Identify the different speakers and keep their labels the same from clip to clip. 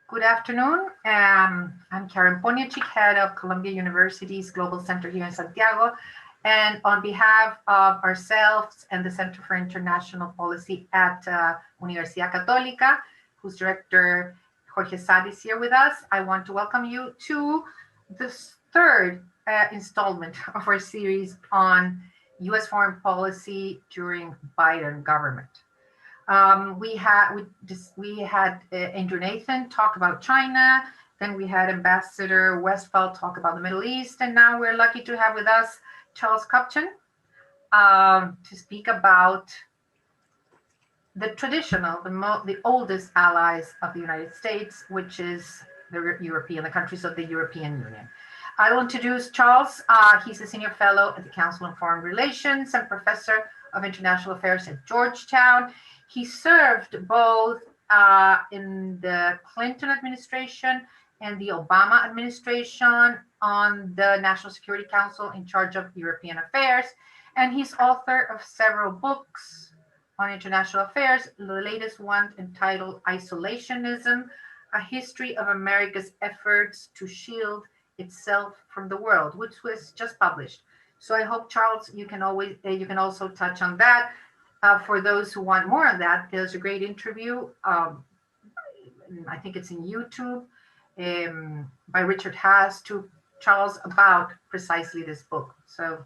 Speaker 1: Good afternoon. I'm Karen Poniachik, head of Columbia University's Global Center here in Santiago. And on behalf of ourselves and the Center for International Policy at Universidad Católica, whose director Jorge Sad is here with us, I want to welcome you to this third installment of our series on U.S. foreign policy during Biden government. We had Andrew Nathan talk about China, then we had Ambassador Westphal talk about the Middle East, and now we're lucky to have with us Charles Kupchan to speak about the traditional, the oldest allies of the United States, which is the countries of the European Union. I will introduce Charles. He's a senior fellow at the Council on Foreign Relations and professor of international affairs at Georgetown. He served both in the Clinton administration and the Obama administration on the National Security Council in charge of European affairs. And he's author of several books on international affairs, the latest one entitled Isolationism, A History of America's Efforts to Shield Itself from the World, which was just published. So I hope, Charles, you can also touch on that. For those who want more on that, there's a great interview. I think it's in YouTube by Richard Haas to Charles about precisely this book. So,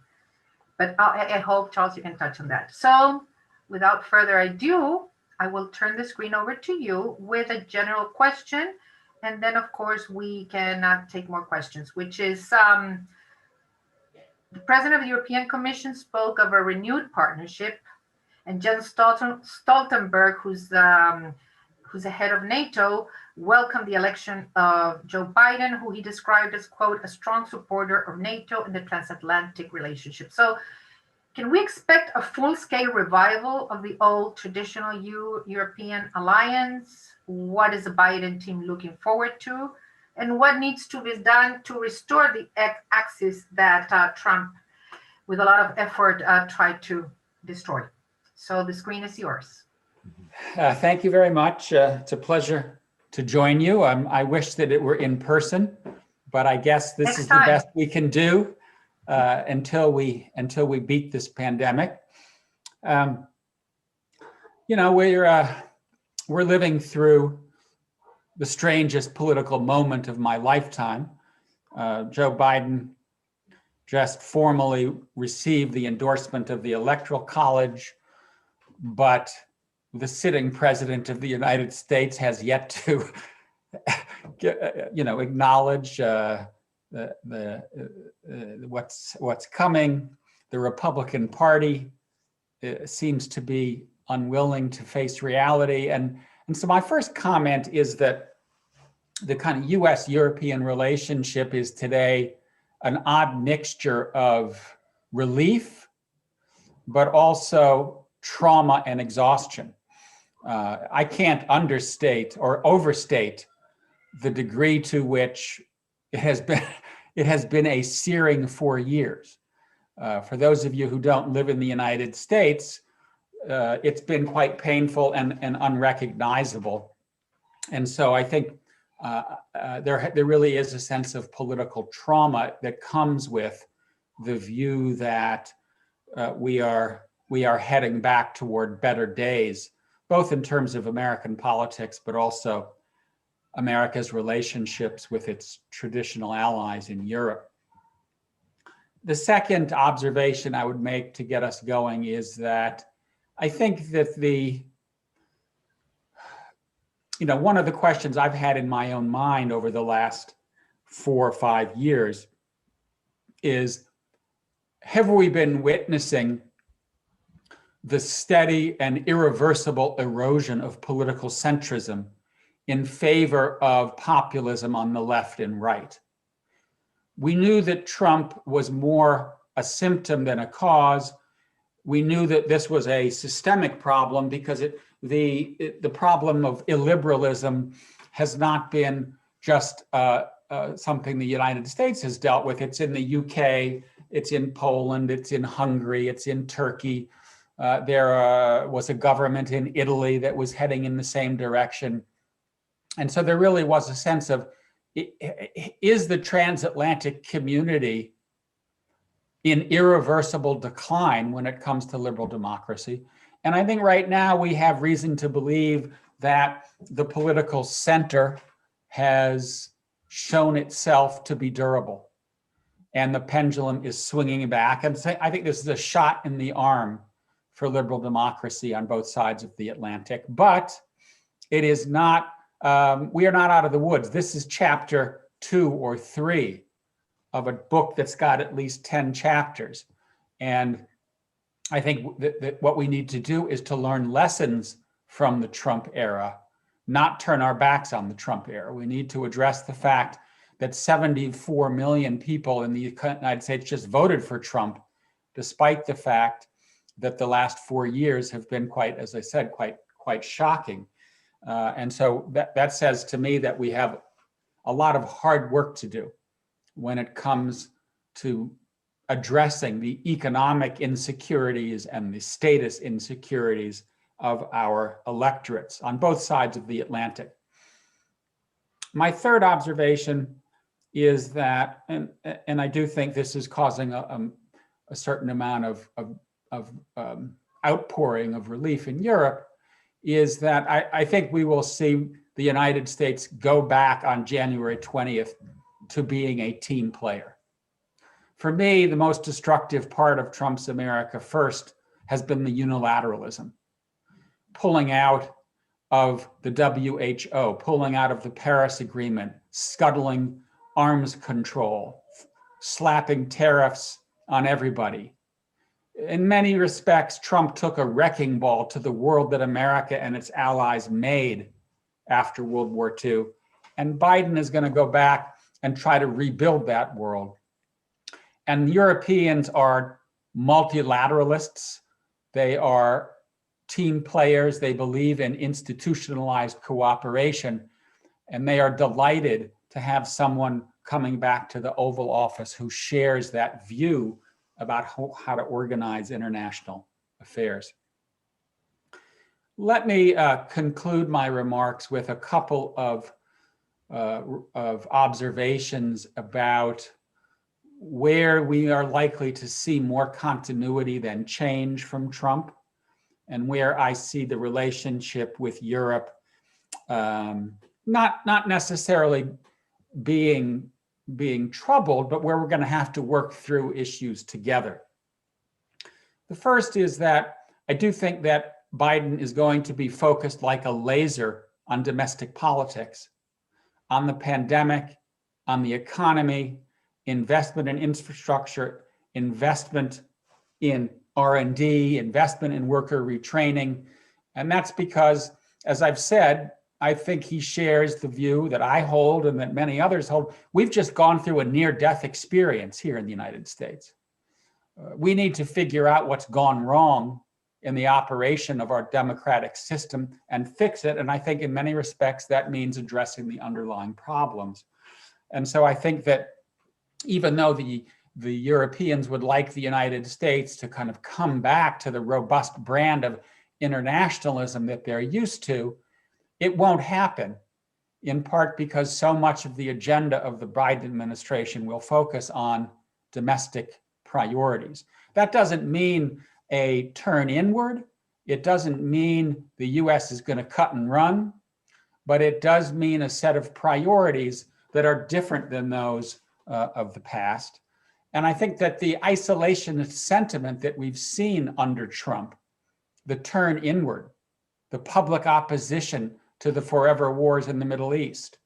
Speaker 1: but I hope, Charles, you can touch on that. So without further ado, I will turn the screen over to you with a general question. And then, of course, we can take more questions, which is the President of the European Commission spoke of a renewed partnership. And Jens Stoltenberg, who's the head of NATO, welcomed the election of Joe Biden, who he described as, quote, a strong supporter of NATO and the transatlantic relationship. So can we expect a full-scale revival of the old traditional European alliance? What is the Biden team looking forward to? And what needs to be done to restore the axis that Trump, with a lot of effort, tried to destroy? So the screen is yours.
Speaker 2: Thank you very much. It's a pleasure to join you. I wish that it were in person, but I guess this is the best we can do until we beat this pandemic. You know, we're living through the strangest political moment of my lifetime. Joe Biden just formally received the endorsement of the Electoral College, but the sitting president of the United States has yet to, acknowledge what's coming. The Republican Party seems to be unwilling to face reality, and so my first comment is that the kind of U.S.-European relationship is today an odd mixture of relief, but also trauma and exhaustion. I can't understate or overstate the degree to which it has been a searing 4 years. For those of you who don't live in the United States, it's been quite painful and unrecognizable. And so I think there really is a sense of political trauma that comes with the view that we are heading back toward better days, both in terms of American politics, but also America's relationships with its traditional allies in Europe. The second observation I would make to get us going is that I think that one of the questions I've had in my own mind over the last 4 or 5 years is, have we been witnessing the steady and irreversible erosion of political centrism in favor of populism on the left and right? We knew that Trump was more a symptom than a cause. We knew that this was a systemic problem because the problem of illiberalism has not been just something the United States has dealt with. It's in the UK, it's in Poland, it's in Hungary, it's in Turkey. There was a government in Italy that was heading in the same direction. And so there really was a sense of, is the transatlantic community in irreversible decline when it comes to liberal democracy? And I think right now we have reason to believe that the political center has shown itself to be durable, and the pendulum is swinging back. And so I think this is a shot in the arm for liberal democracy on both sides of the Atlantic. But it is not, we are not out of the woods. This is chapter 2 or 3 of a book that's got at least 10 chapters. And I think that what we need to do is to learn lessons from the Trump era, not turn our backs on the Trump era. We need to address the fact that 74 million people in the United States just voted for Trump, despite the fact that the last 4 years have been quite, as I said, quite shocking. And so that says to me that we have a lot of hard work to do when it comes to addressing the economic insecurities and the status insecurities of our electorates on both sides of the Atlantic. My third observation is that, and I do think this is causing a certain amount of outpouring of relief in Europe, is that I think we will see the United States go back on January 20th to being a team player. For me, the most destructive part of Trump's America First has been the unilateralism, pulling out of the WHO, pulling out of the Paris Agreement, scuttling arms control, slapping tariffs on everybody. In many respects, Trump took a wrecking ball to the world that America and its allies made after World War II. And Biden is going to go back and try to rebuild that world. And Europeans are multilateralists. They are team players. They believe in institutionalized cooperation. And they are delighted to have someone coming back to the Oval Office who shares that view about how to organize international affairs. Let me conclude my remarks with a couple of observations about where we are likely to see more continuity than change from Trump, and where I see the relationship with Europe not necessarily being troubled, but where we're going to have to work through issues together. The first is that I do think that Biden is going to be focused like a laser on domestic politics, on the pandemic, on the economy, investment in infrastructure, investment in R&D, investment in worker retraining. And that's because, as I've said, I think he shares the view that I hold and that many others hold. We've just gone through a near-death experience here in the United States. We need to figure out what's gone wrong in the operation of our democratic system and fix it. And I think in many respects, that means addressing the underlying problems. And so I think that even though the Europeans would like the United States to kind of come back to the robust brand of internationalism that they're used to, it won't happen, in part because so much of the agenda of the Biden administration will focus on domestic priorities. That doesn't mean a turn inward. It doesn't mean the US is going to cut and run, but it does mean a set of priorities that are different than those of the past. And I think that the isolationist sentiment that we've seen under Trump, the turn inward, the public opposition to the forever wars in the Middle East,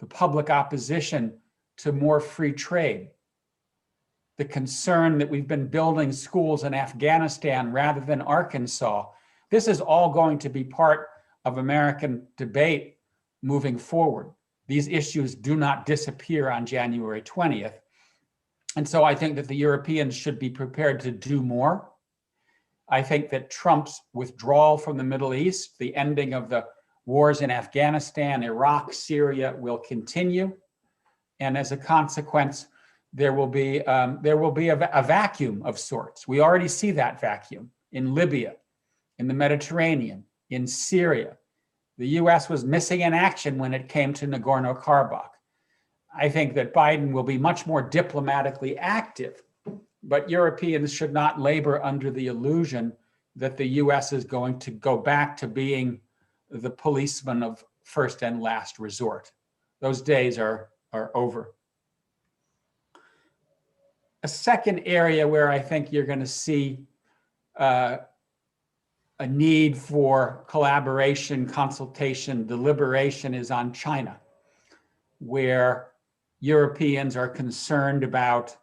Speaker 2: the public opposition to more free trade, the concern that we've been building schools in Afghanistan rather than Arkansas. This is all going to be part of American debate moving forward. These issues do not disappear on January 20th. And so I think that the Europeans should be prepared to do more. I think that Trump's withdrawal from the Middle East, the ending of the wars in Afghanistan, Iraq, Syria will continue. And as a consequence, there will be a vacuum of sorts. We already see that vacuum in Libya, in the Mediterranean, in Syria, The US was missing in action when it came to Nagorno-Karabakh. I think that Biden will be much more diplomatically active, but Europeans should not labor under the illusion that the US is going to go back to being the policeman of first and last resort. Those days are over. A second area where I think you're going to see a need for collaboration, consultation, deliberation is on China, where Europeans are concerned about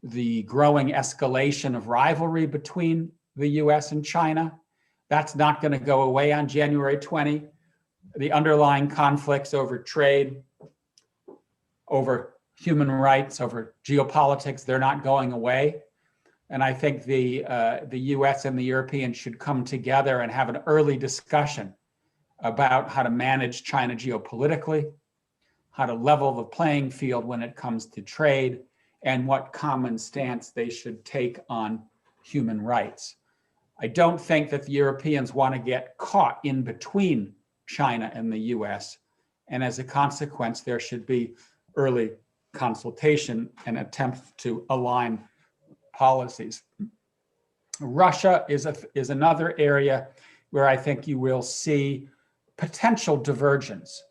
Speaker 2: the growing escalation of rivalry between the US and China. That's not going to go away on January 20. The underlying conflicts over trade, over human rights, over geopolitics, they're not going away. And I think the US and the Europeans should come together and have an early discussion about how to manage China geopolitically, how to level the playing field when it comes to trade, and what common stance they should take on human rights. I don't think that the Europeans want to get caught in between China and the US. And as a consequence, there should be early consultation and attempt to align policies. Russia is another area where I think you will see potential divergence.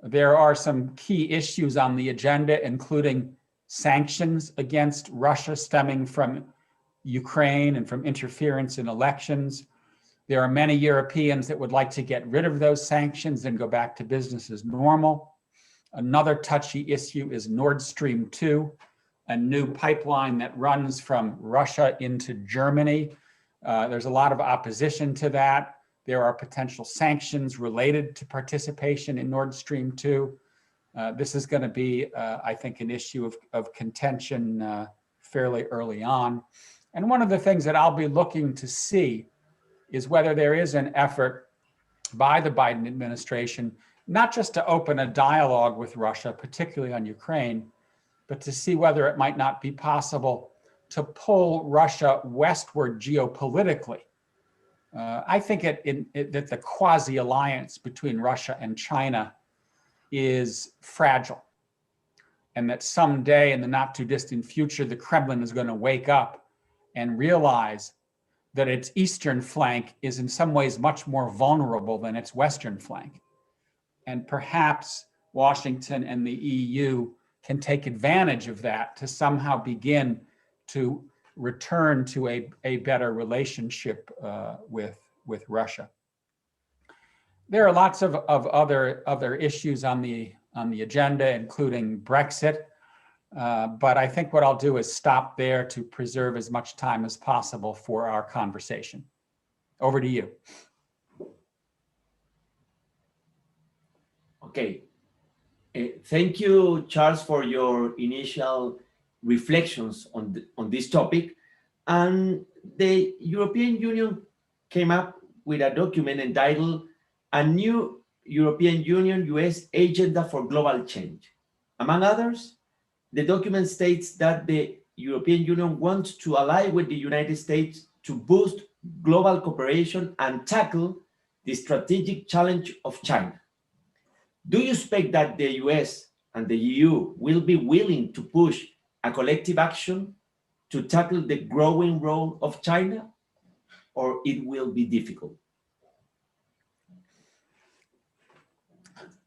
Speaker 2: There are some key issues on the agenda, including sanctions against Russia stemming from Ukraine and from interference in elections. There are many Europeans that would like to get rid of those sanctions and go back to business as normal. Another touchy issue is Nord Stream 2, a new pipeline that runs from Russia into Germany. There's a lot of opposition to that. There are potential sanctions related to participation in Nord Stream 2. This is going to be, I think, an issue of contention fairly early on. And one of the things that I'll be looking to see is whether there is an effort by the Biden administration, not just to open a dialogue with Russia, particularly on Ukraine, but to see whether it might not be possible to pull Russia westward geopolitically. I think that the quasi-alliance between Russia and China is fragile, and that someday in the not too distant future, the Kremlin is going to wake up and realize that its eastern flank is in some ways much more vulnerable than its western flank. And perhaps Washington and the EU can take advantage of that to somehow begin to return to a better relationship with Russia. There are lots of other issues on the agenda, including Brexit. But I think what I'll do is stop there to preserve as much time as possible for our conversation. Over to you.
Speaker 3: Okay. Thank you, Charles, for your initial reflections on this topic. And the European Union came up with a document entitled A New European Union-US Agenda for Global Change. Among others, the document states that the European Union wants to ally with the United States to boost global cooperation and tackle the strategic challenge of China. Do you expect that the US and the EU will be willing to push a collective action to tackle the growing role of China, or it will be difficult?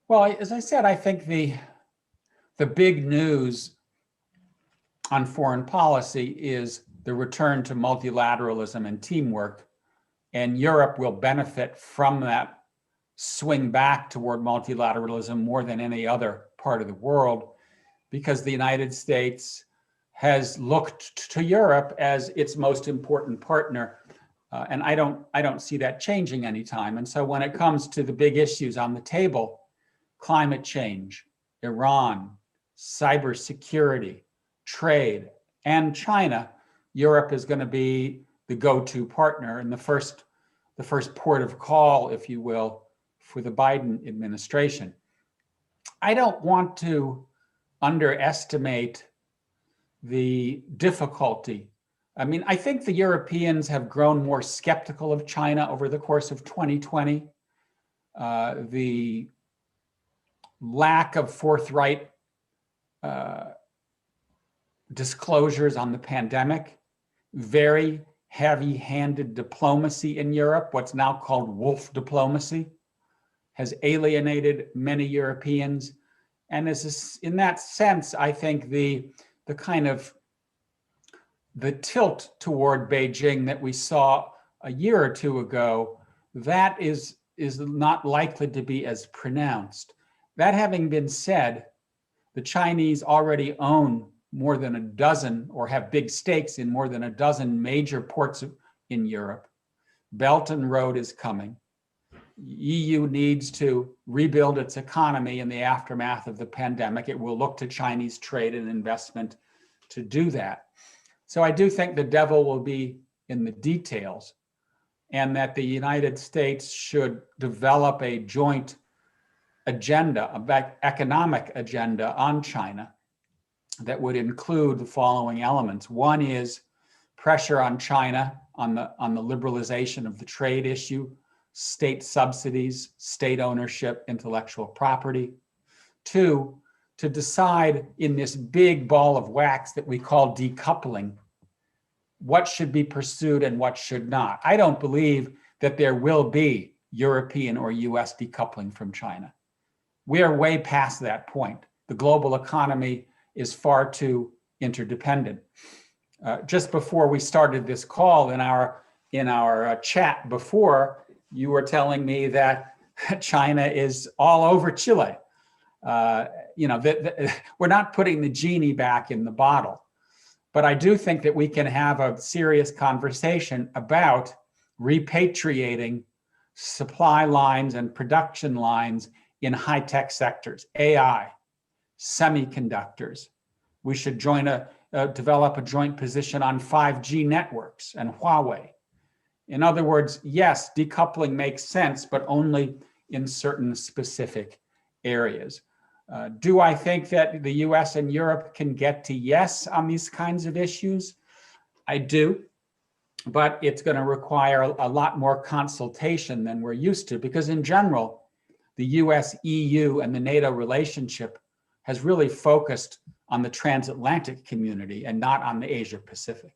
Speaker 2: Well, as I said, I think the big news on foreign policy is the return to multilateralism and teamwork, and Europe will benefit from that swing back toward multilateralism more than any other part of the world, because the United States has looked to Europe as its most important partner, and I don't see that changing anytime. And so when it comes to the big issues on the table, climate change, Iran, cybersecurity, trade, and China, Europe is going to be the go-to partner and the first port of call, if you will, for the Biden administration. I don't want to underestimate the difficulty. I mean, I think the Europeans have grown more skeptical of China over the course of 2020. the lack of forthright disclosures on the pandemic, very heavy-handed diplomacy in Europe, what's now called wolf diplomacy, has alienated many Europeans. And in that sense, I think the kind of the tilt toward Beijing that we saw a year or two ago, that is not likely to be as pronounced. That having been said, the Chinese already own more than a dozen, or have big stakes in more than a dozen major ports in Europe. Belt and Road is coming. EU needs to rebuild its economy in the aftermath of the pandemic. It will look to Chinese trade and investment to do that. So I do think the devil will be in the details, and that the United States should develop a joint agenda, an economic agenda on China that would include the following elements. One is pressure on China on the liberalization of the trade issue, state subsidies, state ownership, intellectual property. Two, to decide in this big ball of wax that we call decoupling, what should be pursued and what should not. I don't believe that there will be European or US decoupling from China. We are way past that point. The global economy is far too interdependent. Just before we started this call, in our chat before, you were telling me that China is all over Chile. We're not putting the genie back in the bottle. But I do think that we can have a serious conversation about repatriating supply lines and production lines in high-tech sectors, AI, semiconductors. We should develop a joint position on 5G networks and Huawei. In other words, yes, decoupling makes sense, but only in certain specific areas. Do I think that the US and Europe can get to yes on these kinds of issues? I do, but it's going to require a lot more consultation than we're used to, because in general, the US, EU, and the NATO relationship has really focused on the transatlantic community and not on the Asia Pacific.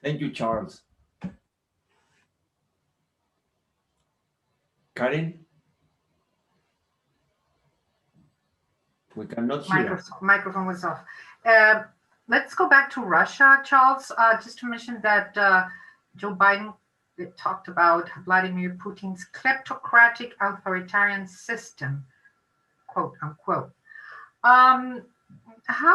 Speaker 3: Thank you, Charles. Karen? We cannot hear.
Speaker 1: Microphone was off. Let's go back to Russia, Charles. Just to mention that Joe Biden talked about Vladimir Putin's kleptocratic authoritarian system, quote unquote. How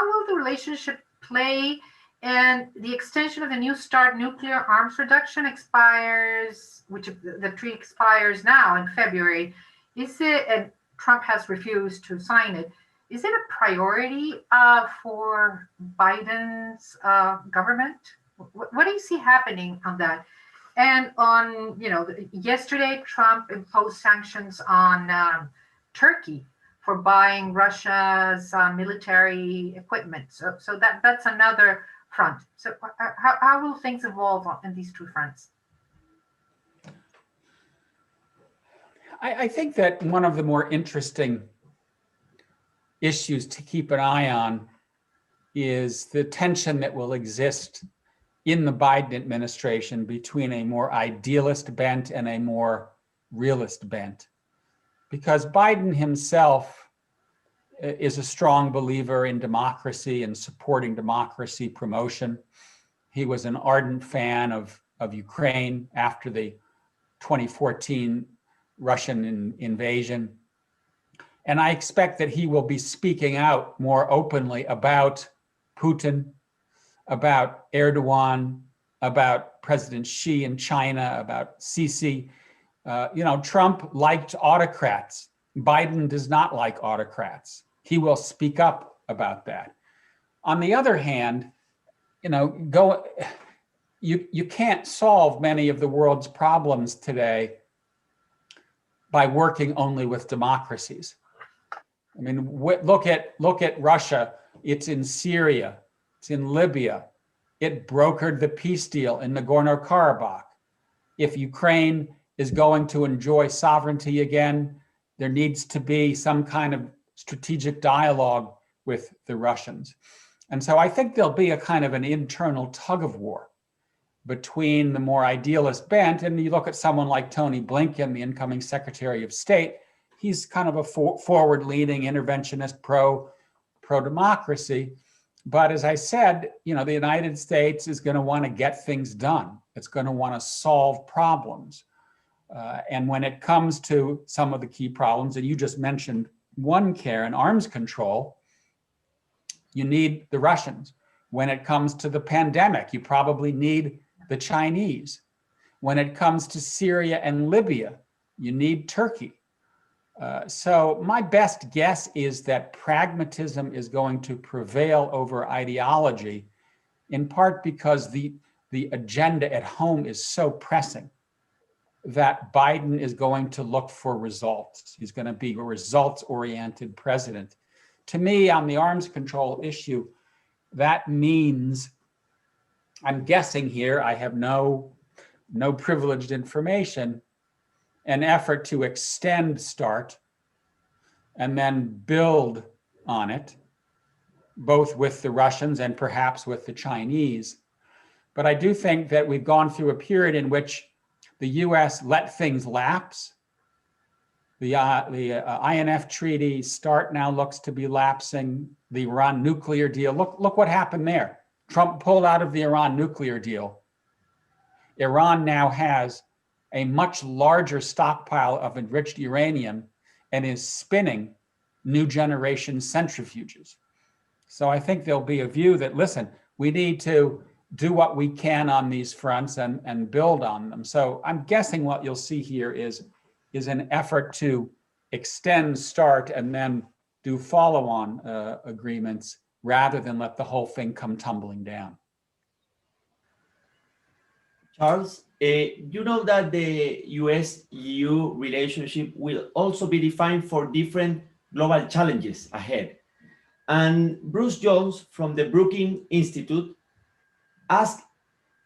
Speaker 1: will the relationship play? And the extension of the New START nuclear arms reduction expires, which the treaty expires now in February. Is it, and Trump has refused to sign it, is it a priority for Biden's government? What do you see happening on that? And on, yesterday, Trump imposed sanctions on Turkey for buying Russia's military equipment. So that's another front. So how will things evolve in these two fronts?
Speaker 2: I think that one of the more interesting issues to keep an eye on is the tension that will exist in the Biden administration between a more idealist bent and a more realist bent. Because Biden himself is a strong believer in democracy and supporting democracy promotion. He was an ardent fan of Ukraine after the 2014 Russian invasion. And I expect that he will be speaking out more openly about Putin, about Erdogan, about President Xi in China, about Sisi. Trump liked autocrats. Biden does not like autocrats. He will speak up about that. On the other hand, you can't solve many of the world's problems today by working only with democracies. I mean, look at Russia. It's in Syria. It's in Libya. It brokered the peace deal in Nagorno-Karabakh. If Ukraine is going to enjoy sovereignty again, there needs to be some kind of strategic dialogue with the Russians. And so I think there'll be a kind of an internal tug of war between the more idealist bent, and you look at someone like Tony Blinken, the incoming Secretary of State, he's kind of a forward-leaning interventionist pro-democracy. But as I said, the United States is going to want to get things done. It's going to want to solve problems. And when it comes to some of the key problems, and you just mentioned one, Karen, arms control, you need the Russians. When it comes to the pandemic, you probably need the Chinese. When it comes to Syria and Libya, you need Turkey. So my best guess is that pragmatism is going to prevail over ideology, in part because the agenda at home is so pressing that Biden is going to look for results. He's going to be a results-oriented president. To me, on the arms control issue, that means, I'm guessing here, I have no privileged information, an effort to extend START and then build on it, both with the Russians and perhaps with the Chinese. But I do think that we've gone through a period in which the US let things lapse. The INF treaty, START now looks to be lapsing. The Iran nuclear deal, look what happened there. Trump pulled out of the Iran nuclear deal. Iran now has a much larger stockpile of enriched uranium and is spinning new generation centrifuges. So I think there'll be a view that, listen, we need to do what we can on these fronts and build on them. So I'm guessing what you'll see here is an effort to extend START and then do follow-on agreements rather than let the whole thing come tumbling down.
Speaker 3: Charles, you know that the US-EU relationship will also be defined for different global challenges ahead. And Bruce Jones from the Brookings Institute asked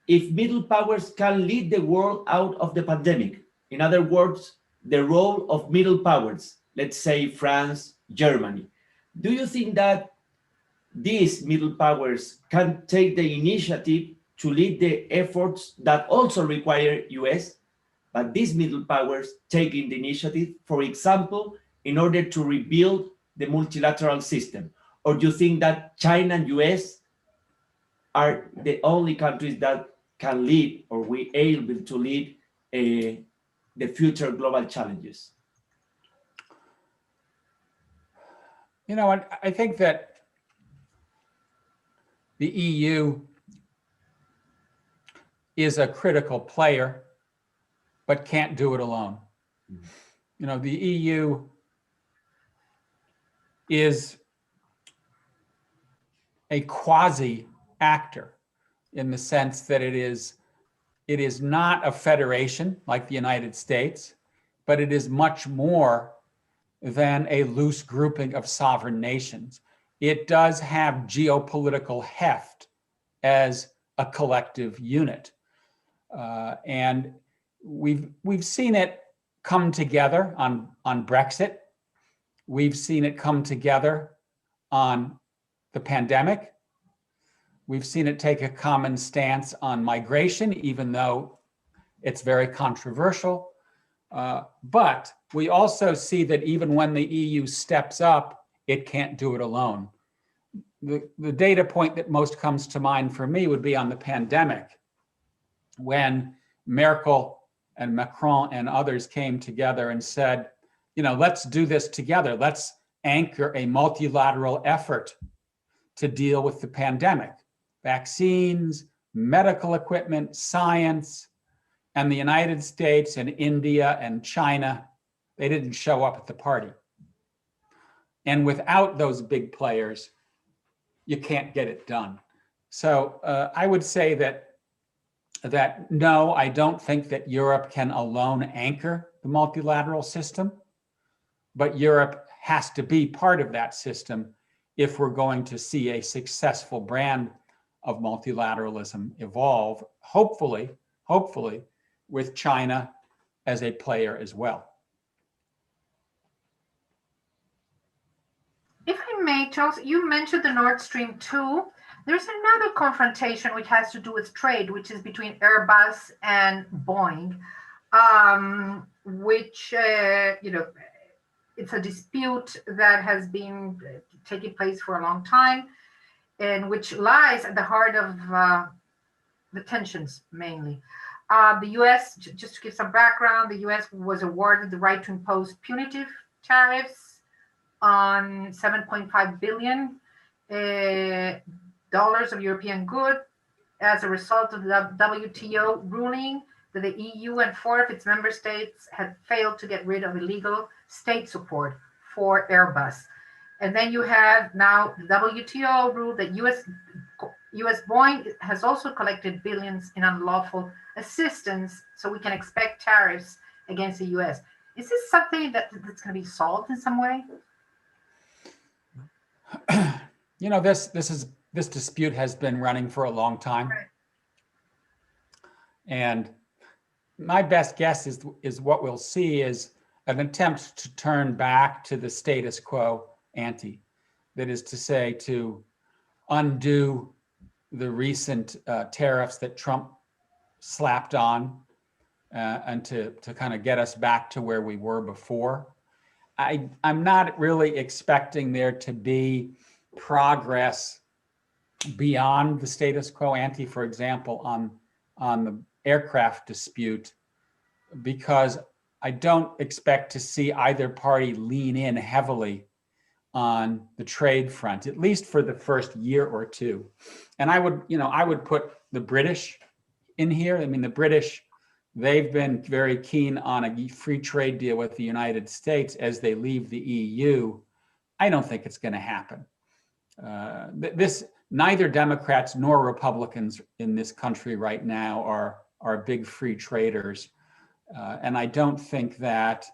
Speaker 3: if middle powers can lead the world out of the pandemic. In other words, the role of middle powers, let's say France, Germany. Do you think that these middle powers can take the initiative to lead the efforts that also require US, but these middle powers taking the initiative, for example, in order to rebuild the multilateral system? Or do you think that China and US are the only countries that can lead, or we able to lead the future global challenges?
Speaker 2: I think that the EU is a critical player, but can't do it alone. Mm-hmm. The EU is a quasi actor in the sense that it is not a federation like the United States, but it is much more than a loose grouping of sovereign nations. It does have geopolitical heft as a collective unit. And we've seen it come together on Brexit. We've seen it come together on the pandemic. We've seen it take a common stance on migration, even though it's very controversial. But we also see that even when the EU steps up, it can't do it alone. The data point that most comes to mind for me would be on the pandemic, when Merkel and Macron and others came together and said, let's do this together. Let's anchor a multilateral effort to deal with the pandemic. Vaccines, medical equipment, science, and the United States and India and China, they didn't show up at the party. And without those big players, you can't get it done. So I would say that no, I don't think that Europe can alone anchor the multilateral system, but Europe has to be part of that system if we're going to see a successful brand of multilateralism evolve, hopefully with China as a player as well.
Speaker 1: If I may, Charles, you mentioned the Nord Stream 2. There's another confrontation which has to do with trade, which is between Airbus and Boeing, which, it's a dispute that has been taking place for a long time, and which lies at the heart of the tensions mainly. The US, just to give some background, the US was awarded the right to impose punitive tariffs on $7.5 billion dollars of European good as a result of the WTO ruling that the EU and 4 of its member states had failed to get rid of illegal state support for Airbus. And then you have now the WTO rule that US Boeing has also collected billions in unlawful assistance, so we can expect tariffs against the US. Is this something that's going to be solved in some way?
Speaker 2: You know, this dispute has been running for a long time.
Speaker 1: Right.
Speaker 2: And my best guess is what we'll see is an attempt to turn back to the status quo ante. That is to say, to undo the recent tariffs that Trump slapped on and to kind of get us back to where we were before. I'm not really expecting there to be progress beyond the status quo ante, for example, on the aircraft dispute, because I don't expect to see either party lean in heavily on the trade front, at least for the first year or two. And I would put the British in here. I mean, the British, they've been very keen on a free trade deal with the United States as they leave the EU. I don't think it's going to happen. Neither Democrats nor Republicans in this country right now are big free traders. And I don't think that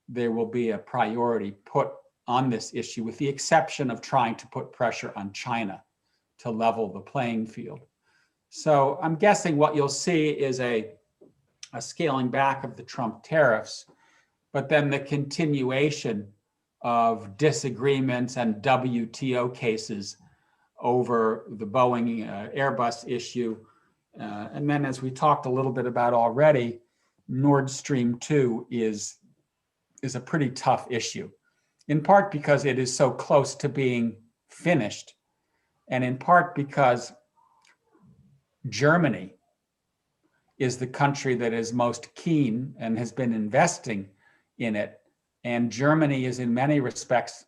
Speaker 2: there will be a priority put on this issue, with the exception of trying to put pressure on China to level the playing field. So I'm guessing what you'll see is a scaling back of the Trump tariffs, but then the continuation of disagreements and WTO cases over the Boeing Airbus issue. And then, as we talked a little bit about already, Nord Stream 2 is a pretty tough issue, in part because it is so close to being finished, and in part because Germany is the country that is most keen and has been investing in it. And Germany is in many respects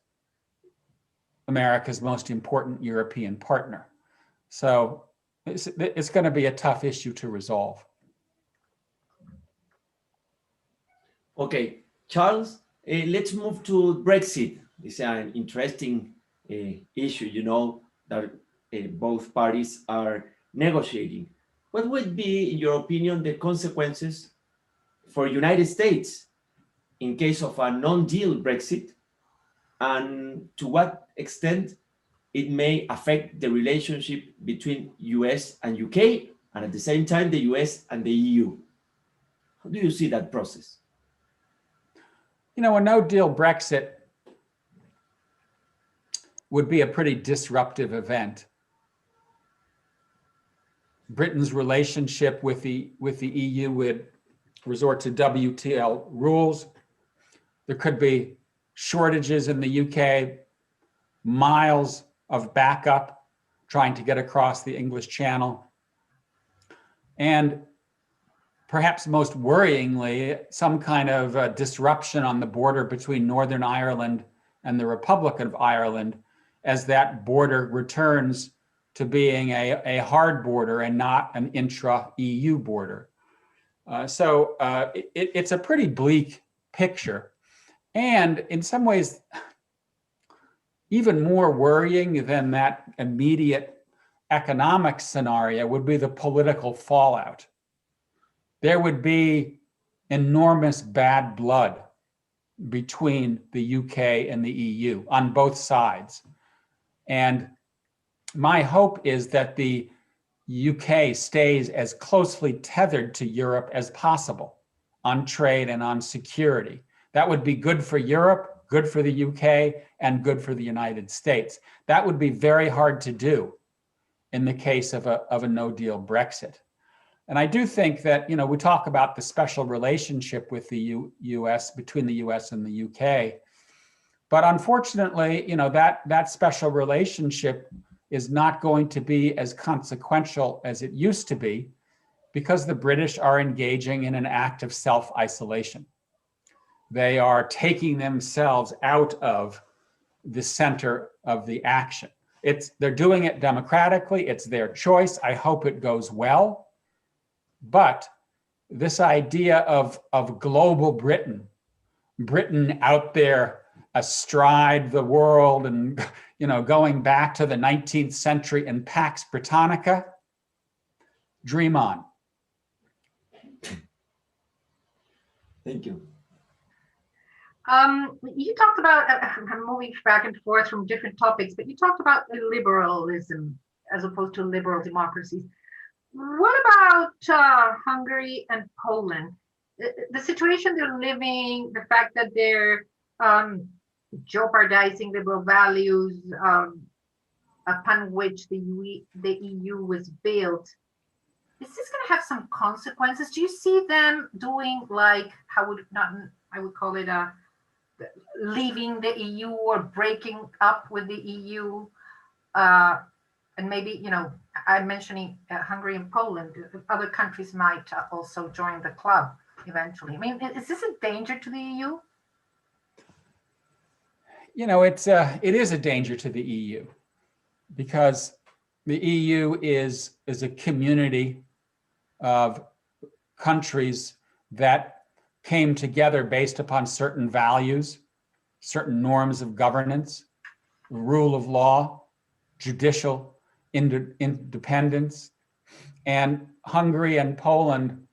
Speaker 2: America's most important European partner. So it's going to be a tough issue to resolve.
Speaker 3: Okay, Charles, let's move to Brexit. It's an interesting issue, you know, that both parties are negotiating. What would be, in your opinion, the consequences for United States in case of a non-deal Brexit, and to what extent it may affect the relationship between US and UK, and at the same time, the US and the EU? How do you see that process?
Speaker 2: You know, a no-deal Brexit would be a pretty disruptive event. Britain's relationship with the EU would resort to WTO rules. There could be shortages in the UK, miles of backup trying to get across the English Channel. And perhaps most worryingly, some kind of disruption on the border between Northern Ireland and the Republic of Ireland, as that border returns to being a hard border and not an intra-EU border. So it's a pretty bleak picture. And in some ways, even more worrying than that immediate economic scenario would be the political fallout. There would be enormous bad blood between the UK and the EU on both sides. And my hope is that the UK stays as closely tethered to Europe as possible on trade and on security. That would be good for Europe, good for the UK, and good for the United States. That would be very hard to do in the case of a no-deal Brexit. And I do think that, we talk about the special relationship with the US, between the US and the UK. But unfortunately, that special relationship is not going to be as consequential as it used to be, because the British are engaging in an act of self-isolation. They are taking themselves out of the center of the action. They're doing it democratically. It's their choice. I hope it goes well. But this idea of global Britain out there astride the world and, going back to the 19th century in Pax Britannica, dream on.
Speaker 3: Thank you.
Speaker 1: You talked about, I'm moving back and forth from different topics, but you talked about liberalism as opposed to liberal democracies. What about Hungary and Poland? The situation they're living, the fact that they're jeopardizing liberal values upon which the EU was built, is this going to have some consequences? Do you see them doing like, I would call it leaving the EU or breaking up with the EU? And maybe, I'm mentioning Hungary and Poland. Other countries might also join the club eventually. I mean, is this a danger to the EU?
Speaker 2: It is a danger to the EU, because the EU is a community of countries that came together based upon certain values, certain norms of governance, rule of law, judicial independence. And Hungary and Poland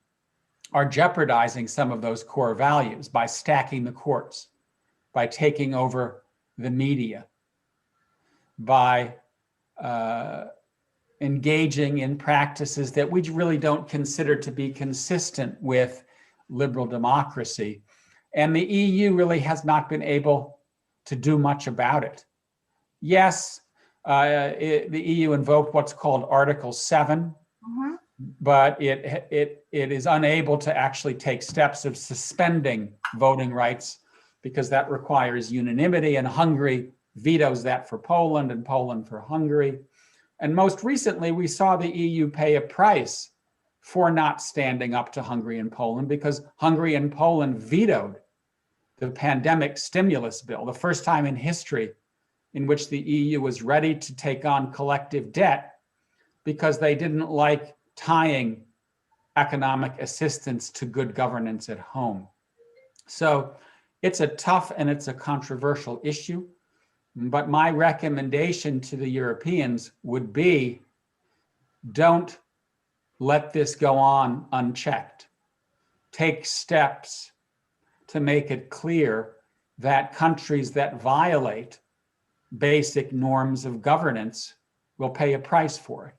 Speaker 2: are jeopardizing some of those core values by stacking the courts, by taking over the media, by engaging in practices that we really don't consider to be consistent with liberal democracy. And the EU really has not been able to do much about it. Yes, the EU invoked what's called Article 7, but it is unable to actually take steps of suspending voting rights, because that requires unanimity, and Hungary vetoes that for Poland and Poland for Hungary. And most recently, we saw the EU pay a price for not standing up to Hungary and Poland, because Hungary and Poland vetoed the pandemic stimulus bill, the first time in history in which the EU was ready to take on collective debt, because they didn't like tying economic assistance to good governance at home. So it's a tough and it's a controversial issue. But my recommendation to the Europeans would be, don't let this go on unchecked. Take steps to make it clear that countries that violate basic norms of governance will pay a price for it.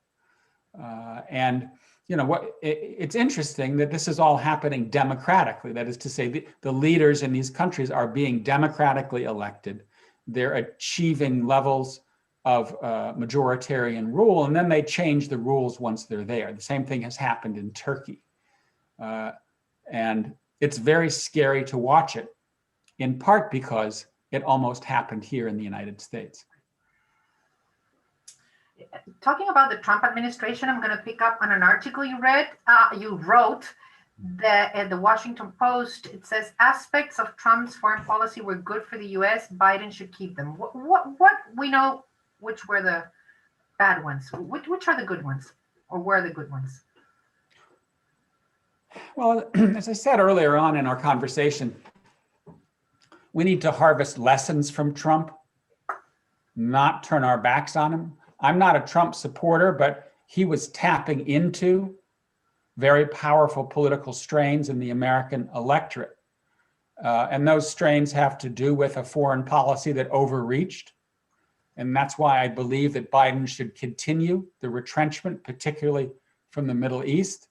Speaker 2: It's interesting that this is all happening democratically. That is to say, the leaders in these countries are being democratically elected. They're achieving levels of majoritarian rule, and then they change the rules once they're there. The same thing has happened in Turkey. And it's very scary to watch it, in part because it almost happened here in the United States.
Speaker 1: Talking about the Trump administration, I'm going to pick up on an article you wrote at the Washington Post. It says aspects of Trump's foreign policy were good for the U.S. Biden should keep them. What we know, which were the bad ones? Which are the good ones, or were the good ones?
Speaker 2: Well, as I said earlier on in our conversation, we need to harvest lessons from Trump, not turn our backs on him. I'm not a Trump supporter, but he was tapping into very powerful political strains in the American electorate. And those strains have to do with a foreign policy that overreached. And that's why I believe that Biden should continue the retrenchment, particularly from the Middle East.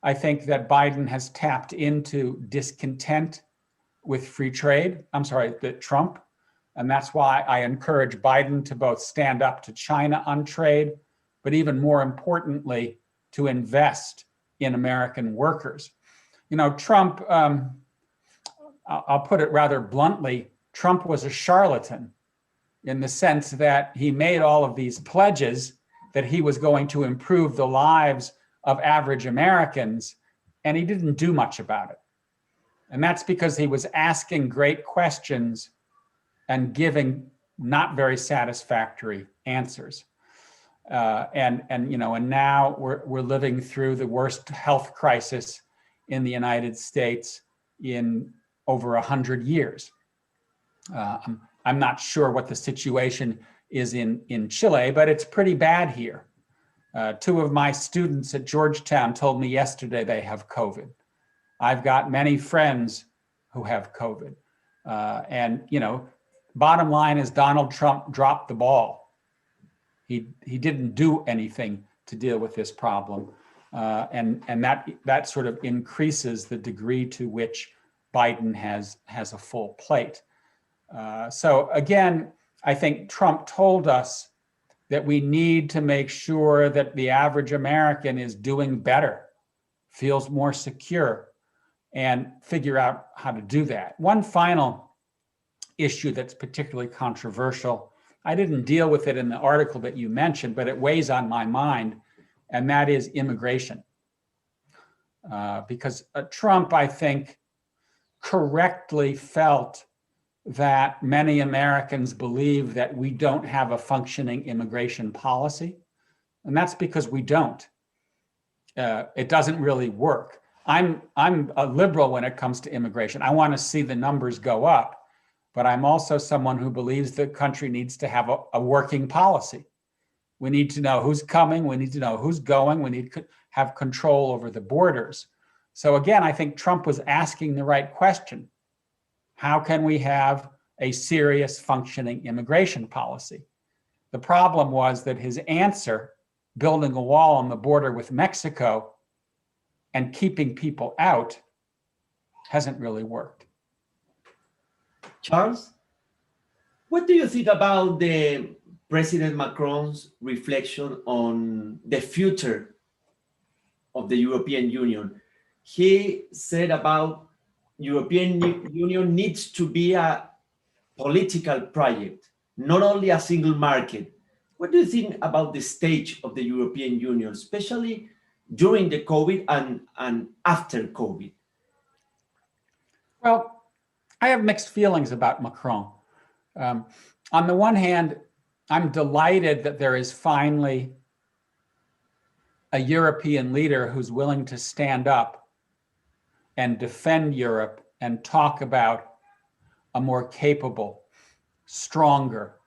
Speaker 2: I think that Biden has tapped into discontent with free trade. I'm sorry, Trump. And that's why I encourage Biden to both stand up to China on trade, but even more importantly, to invest in American workers. You know, Trump, I'll put it rather bluntly, Trump was a charlatan in the sense that he made all of these pledges that he was going to improve the lives of average Americans, and he didn't do much about it. And that's because he was asking great questions and giving not very satisfactory answers. And now we're living through the worst health crisis in the United States in over 100 years. I'm not sure what the situation is in Chile, but it's pretty bad here. Two of my students at Georgetown told me yesterday they have COVID. I've got many friends who have COVID. And, you know, bottom line is Donald Trump dropped the ball. He didn't do anything to deal with this problem. And that sort of increases the degree to which Biden has a full plate. So again, I think Trump told us that we need to make sure that the average American is doing better, feels more secure, and figure out how to do that. One final issue that's particularly controversial, I didn't deal with it in the article that you mentioned, but it weighs on my mind, and that is immigration. Because Trump, I think, correctly felt that many Americans believe that we don't have a functioning immigration policy. And that's because we don't. It doesn't really work. I'm a liberal when it comes to immigration. I want to see the numbers go up, but I'm also someone who believes the country needs to have a working policy. We need to know who's coming. We need to know who's going. We need to have control over the borders. So again, I think Trump was asking the right question. How can we have a serious functioning immigration policy? The problem was that his answer, building a wall on the border with Mexico and keeping people out, hasn't really worked.
Speaker 3: Charles, what do you think about the President Macron's reflection on the future of the European Union? He said about European Union needs to be a political project, not only a single market. What do you think about the stage of the European Union, especially during the COVID and after COVID?
Speaker 2: Well, I have mixed feelings about Macron. On the one hand, I'm delighted that there is finally a European leader who's willing to stand up and defend Europe and talk about a more capable, stronger,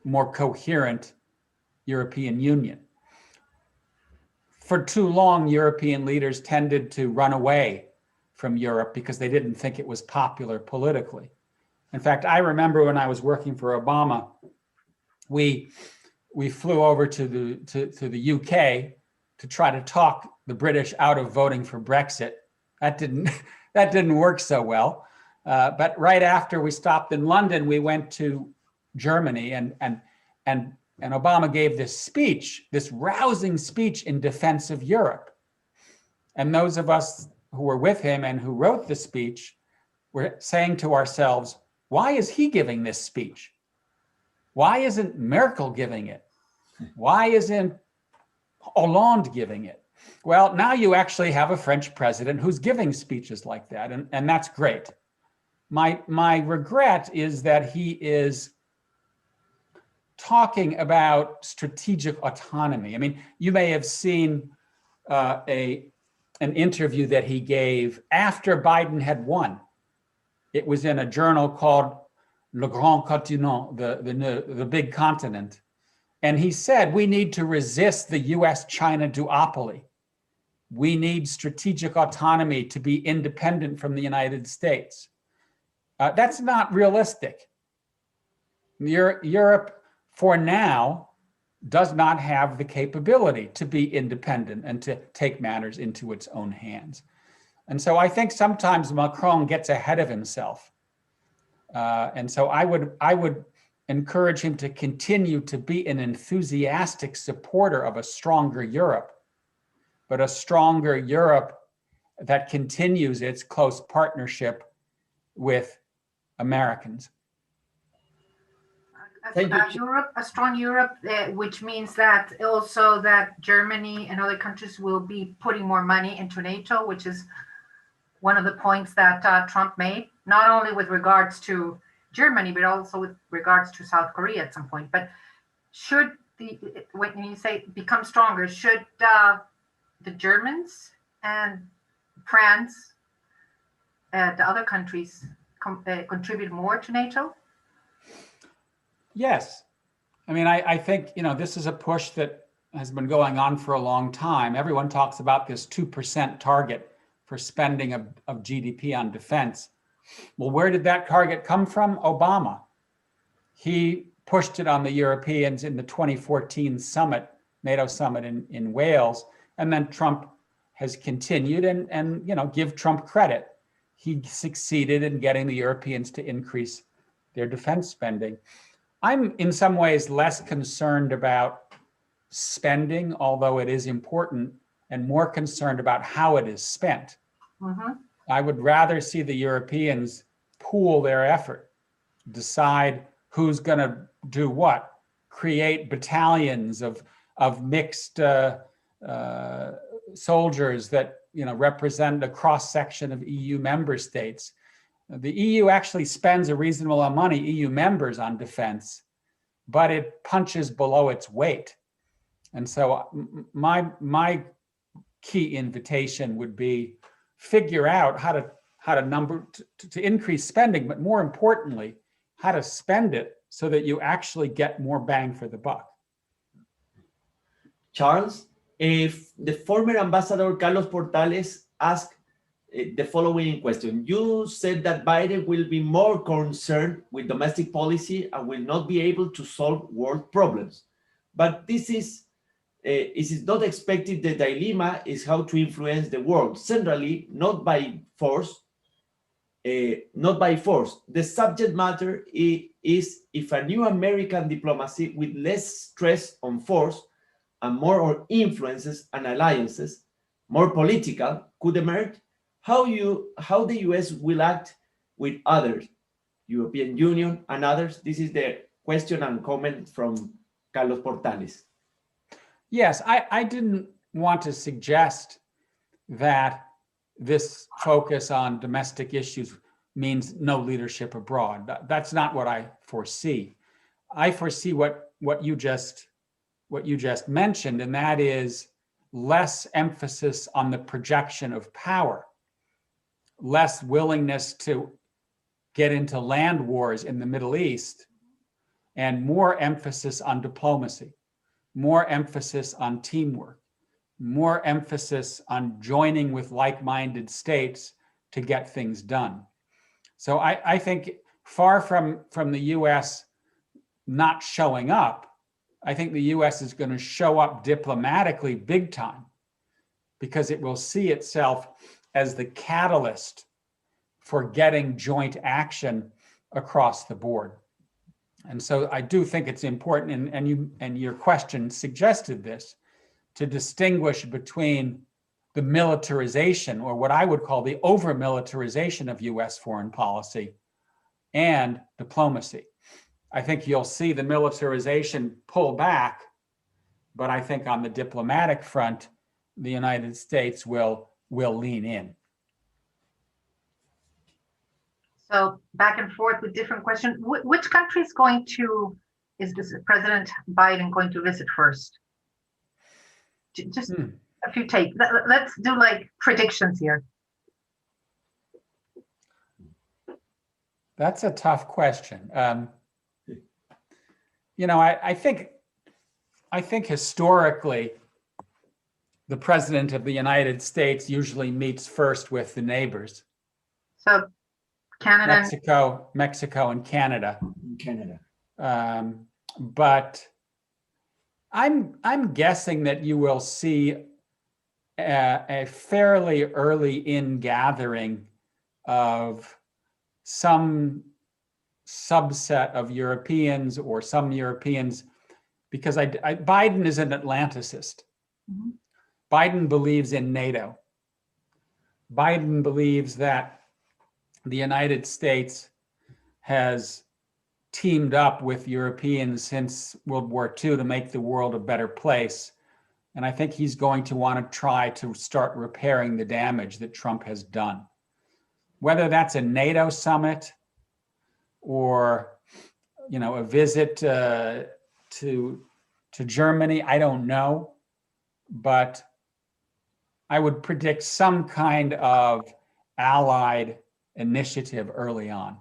Speaker 2: more coherent European Union. For too long, European leaders tended to run away from Europe because they didn't think it was popular politically. In fact, I remember when I was working for Obama, we flew over to the UK to try to talk the British out of voting for Brexit. That didn't work so well. But right after we stopped in London, we went to Germany, and Obama gave this speech, this rousing speech in defense of Europe. And those of us who were with him and who wrote the speech were saying to ourselves, why is he giving this speech? Why isn't Merkel giving it? Why isn't Hollande giving it? Well, now you actually have a French president who's giving speeches like that, and that's great. My regret is that he is talking about strategic autonomy. I mean, you may have seen an interview that he gave after Biden had won. It was in a journal called Le Grand Continent, the big continent. And he said, we need to resist the US-China duopoly. We need strategic autonomy to be independent from the United States. That's not realistic. Europe, for now, does not have the capability to be independent and to take matters into its own hands. And so I think sometimes Macron gets ahead of himself. And so I would encourage him to continue to be an enthusiastic supporter of a stronger Europe, but a stronger Europe that continues its close partnership with Americans.
Speaker 1: A strong Europe, which means that also that Germany and other countries will be putting more money into NATO, which is one of the points that Trump made, not only with regards to Germany, but also with regards to South Korea at some point. But should when you say become stronger, should the Germans and France and the other countries contribute more to NATO?
Speaker 2: Yes. I mean, I think, this is a push that has been going on for a long time. Everyone talks about this 2% target for spending of GDP on defense. Well, where did that target come from? Obama. He pushed it on the Europeans in the 2014 summit, NATO summit in Wales. And then Trump has continued and give Trump credit. He succeeded in getting the Europeans to increase their defense spending. I'm in some ways less concerned about spending, although it is important, and more concerned about how it is spent.
Speaker 1: Mm-hmm.
Speaker 2: I would rather see the Europeans pool their effort, decide who's going to do what, create battalions of mixed soldiers that represent a cross section of EU member states. The EU actually spends a reasonable amount of money, EU members, on defense, but it punches below its weight. And so my key invitation would be figure out how to increase spending, but more importantly, how to spend it so that you actually get more bang for the buck.
Speaker 3: Charles, if the former ambassador Carlos Portales asked the following question. You said that Biden will be more concerned with domestic policy and will not be able to solve world problems. But this is not expected. The dilemma is how to influence the world, centrally, not by force. The subject matter is if a new American diplomacy with less stress on force and more on influences and alliances, more political, could emerge. How the US will act with others, European Union and others. This is the question and comment from Carlos Portales.
Speaker 2: Yes, I didn't want to suggest that this focus on domestic issues means no leadership abroad. That's not what I foresee. I foresee what you just mentioned, and that is less emphasis on the projection of power, less willingness to get into land wars in the Middle East, and more emphasis on diplomacy, more emphasis on teamwork, more emphasis on joining with like-minded states to get things done. So I think far from the US not showing up, I think the US is going to show up diplomatically big time because it will see itself as the catalyst for getting joint action across the board. And so I do think it's important, and your question suggested this, to distinguish between the militarization, or what I would call the over-militarization of US foreign policy, and diplomacy. I think you'll see the militarization pull back, but I think on the diplomatic front, the United States will lean in.
Speaker 1: So back and forth with different questions. Which country is President Biden going to visit first? Just a few takes. Let's do like predictions here.
Speaker 2: That's a tough question. I think historically, the president of the United States usually meets first with the neighbors.
Speaker 1: So Canada,
Speaker 2: Mexico and Canada.
Speaker 3: Canada.
Speaker 2: But I'm guessing that you will see a fairly early ingathering of some subset of Europeans or some Europeans, because Biden is an Atlanticist. Mm-hmm. Biden believes in NATO. Biden believes that the United States has teamed up with Europeans since World War II to make the world a better place. And I think he's going to want to try to start repairing the damage that Trump has done. Whether that's a NATO summit or, a visit to Germany, I don't know. But I would predict some kind of allied initiative early on.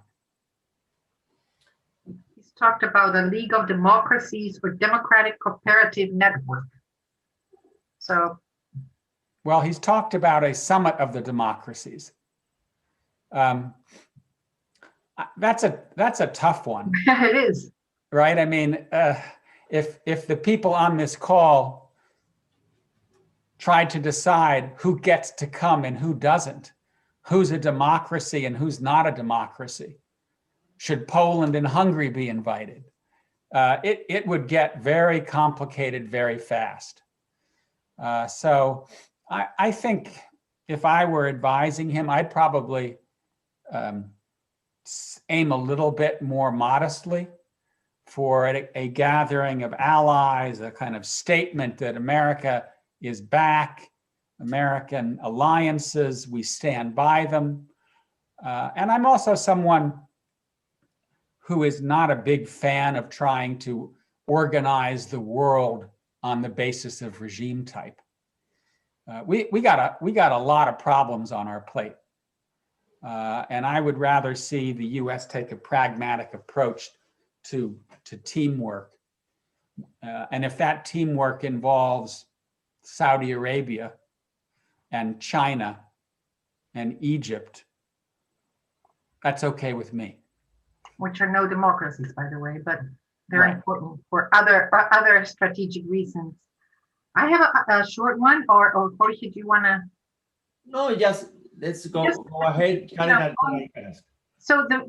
Speaker 1: He's talked about a League of Democracies or Democratic Cooperative Network. So,
Speaker 2: well, he's talked about a summit of the democracies. That's a tough one.
Speaker 1: It is.
Speaker 2: Right? I mean, if the people on this call tried to decide who gets to come and who doesn't, who's a democracy and who's not a democracy, should Poland and Hungary be invited? It would get very complicated very fast. So I think if I were advising him, I'd probably aim a little bit more modestly for a gathering of allies, a kind of statement that America is back, American alliances, we stand by them. And I'm also someone who is not a big fan of trying to organize the world on the basis of regime type. We got a lot of problems on our plate. And I would rather see the US take a pragmatic approach to teamwork. And if that teamwork involves Saudi Arabia and China and Egypt, that's okay with me.
Speaker 1: Which are no democracies, by the way, but they're
Speaker 2: Right.
Speaker 1: important for other strategic reasons. I have a short one, or Jorge, do you want to?
Speaker 3: No, just let's go ahead.
Speaker 1: So the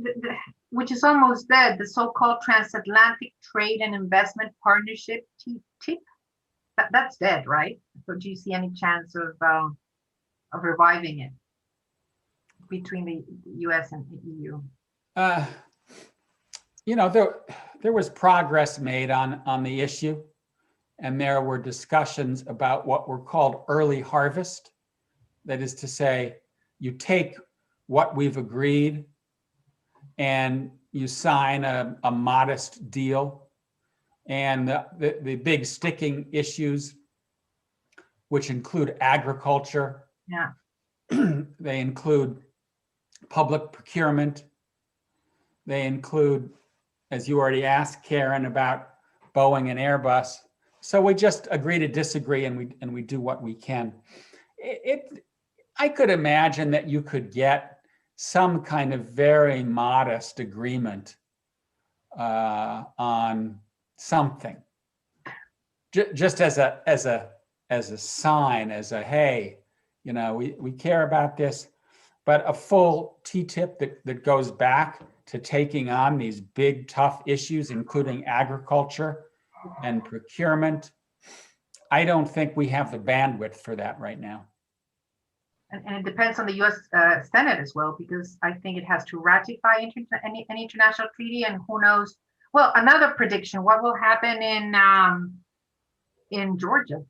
Speaker 1: which is almost dead, the so-called Transatlantic Trade and Investment Partnership, TTIP. That's dead, right? So do you see any chance of reviving it between the US and the EU?
Speaker 2: There was progress made on the issue, and there were discussions about what were called early harvest. That is to say, you take what we've agreed and you sign a modest deal. And the big sticking issues, which include agriculture, they include public procurement, they include, as you already asked, Karen, about Boeing and Airbus. So we just agree to disagree, and we do what we can. I could imagine that you could get some kind of very modest agreement on something, just as a sign, as a hey, we care about this. But a full TTIP that goes back to taking on these big tough issues, including agriculture and procurement, I don't think we have the bandwidth for that right now.
Speaker 1: And it depends on the U.S. Senate as well, because I think it has to ratify any international treaty, and who knows. Well, another prediction: what will happen in Georgia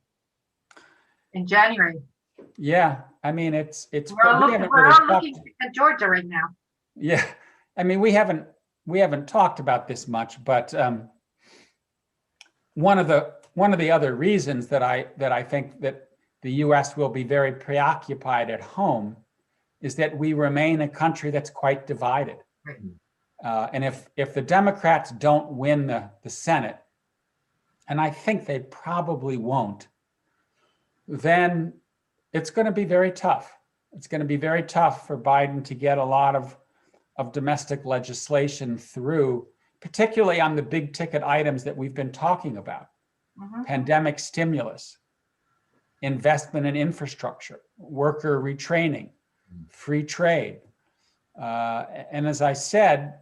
Speaker 1: in January?
Speaker 2: Yeah, I mean it's.
Speaker 1: We're all looking at Georgia right now.
Speaker 2: Yeah, I mean we haven't talked about this much, but one of the other reasons that I think that the U.S. will be very preoccupied at home is that we remain a country that's quite divided. Right. And if the Democrats don't win the Senate, and I think they probably won't, then it's going to be very tough. It's going to be very tough for Biden to get a lot of domestic legislation through, particularly on the big ticket items that we've been talking about. pandemic stimulus, investment in infrastructure, worker retraining, free trade. And as I said,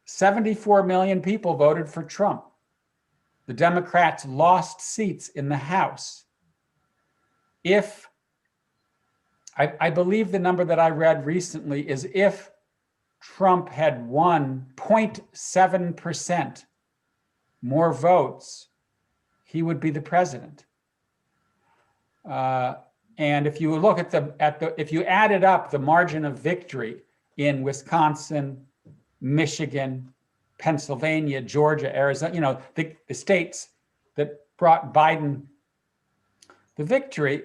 Speaker 2: 74 million people voted for Trump. The Democrats lost seats in the House. If, I believe the number that I read recently is if Trump had won 0.7% more votes, he would be the president. And if you look if you added up the margin of victory in Wisconsin, Michigan, Pennsylvania, Georgia, Arizona, the states that brought Biden the victory,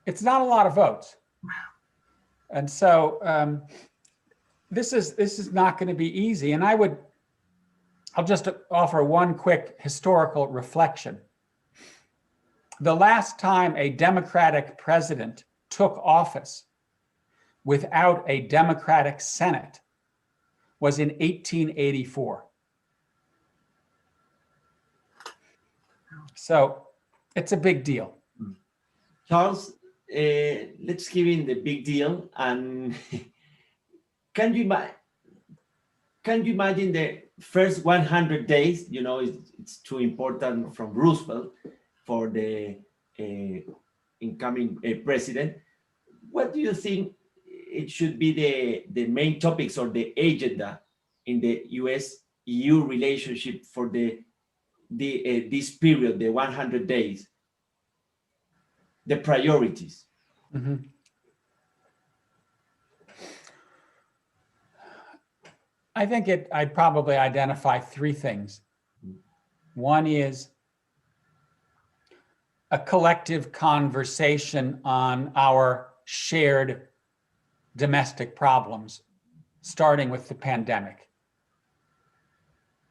Speaker 2: it's not a lot of votes. And so this is not going to be easy. And I'll just offer one quick historical reflection. The last time a Democratic president took office without a Democratic Senate was in 1884. So it's a big deal.
Speaker 3: Charles, let's give in the big deal. And can you imagine the first 100 days? It's too important from Roosevelt for the incoming president. What do you think it should be the main topics or the agenda in the US-EU relationship for this period, the 100 days, the priorities?
Speaker 2: Mm-hmm. I think I'd probably identify three things. One is a collective conversation on our shared domestic problems, starting with the pandemic.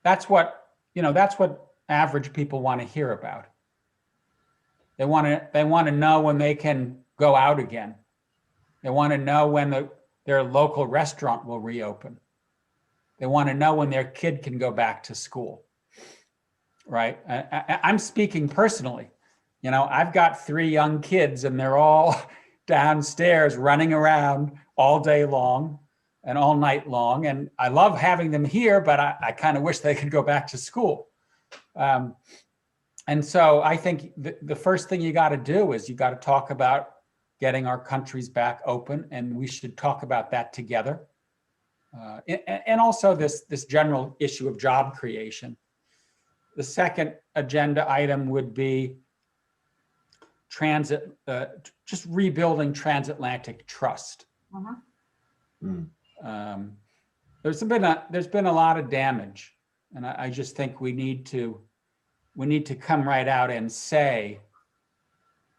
Speaker 2: That's what average people want to hear about. They want to know when they can go out again. They want to know when their local restaurant will reopen. They want to know when their kid can go back to school, right? I'm speaking personally. I've got 3 young kids and they're all downstairs running around all day long and all night long. And I love having them here, but I kind of wish they could go back to school. And so I think the first thing you got to do is you got to talk about getting our countries back open, and we should talk about that together. And also this general issue of job creation. The second agenda item would be just rebuilding transatlantic trust. There's been a lot of damage, and I just think we need to come right out and say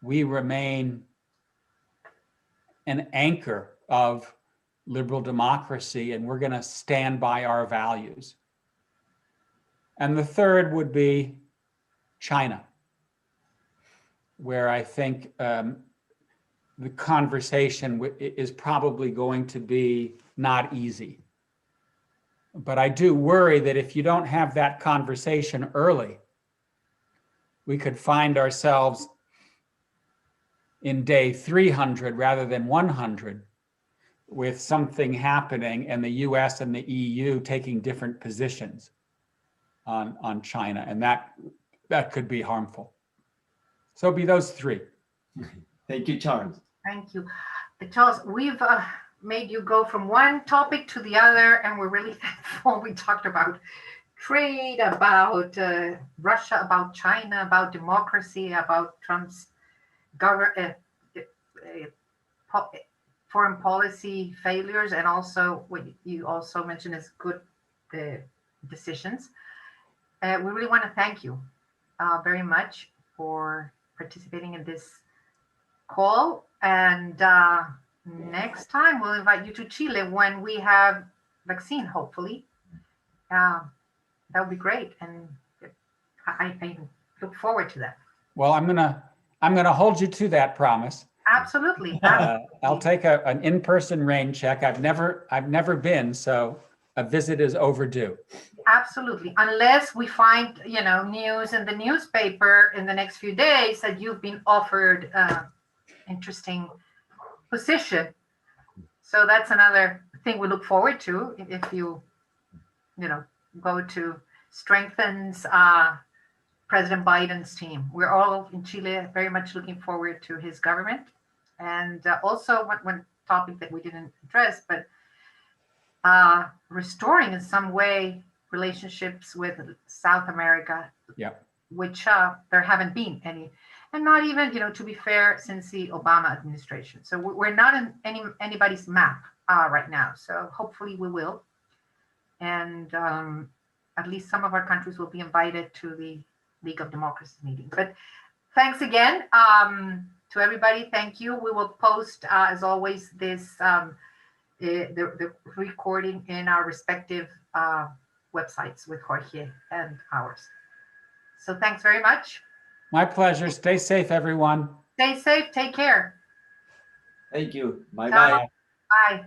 Speaker 2: we remain an anchor of liberal democracy, and we're going to stand by our values. And the third would be China, where I think the conversation is probably going to be not easy. But I do worry that if you don't have that conversation early, we could find ourselves in day 300 rather than 100 with something happening and the US and the EU taking different positions on China, and that could be harmful. So it'd be those three.
Speaker 3: Thank you, Charles.
Speaker 1: Thank you. Charles, we've made you go from one topic to the other, and we're really thankful. We talked about trade, about Russia, about China, about democracy, about Trump's foreign policy failures, and also what you also mentioned is good decisions. We really want to thank you very much for participating in this call. And next time we'll invite you to Chile when we have vaccine, hopefully. That would be great. And I look forward to that.
Speaker 2: Well, I'm gonna hold you to that promise.
Speaker 1: Absolutely.
Speaker 2: I'll take an in-person rain check. I've never been, so a visit is overdue.
Speaker 1: Absolutely. Unless we find, news in the newspaper in the next few days that you've been offered interesting position. So that's another thing we look forward to if you go to strengthens President Biden's team. We're all in Chile very much looking forward to his government. And also one topic that we didn't address, but restoring in some way relationships with South America, which there haven't been any, and not even, to be fair, since the Obama administration. So we're not in anybody's map right now. So hopefully we will. And at least some of our countries will be invited to the League of Democracy meeting. But thanks again to everybody. Thank you. We will post, as always, this the recording in our respective websites with Jorge and ours. So thanks very much.
Speaker 2: My pleasure. Stay safe, everyone.
Speaker 1: Stay safe. Take care.
Speaker 3: Thank you. Bye-bye.
Speaker 1: Bye.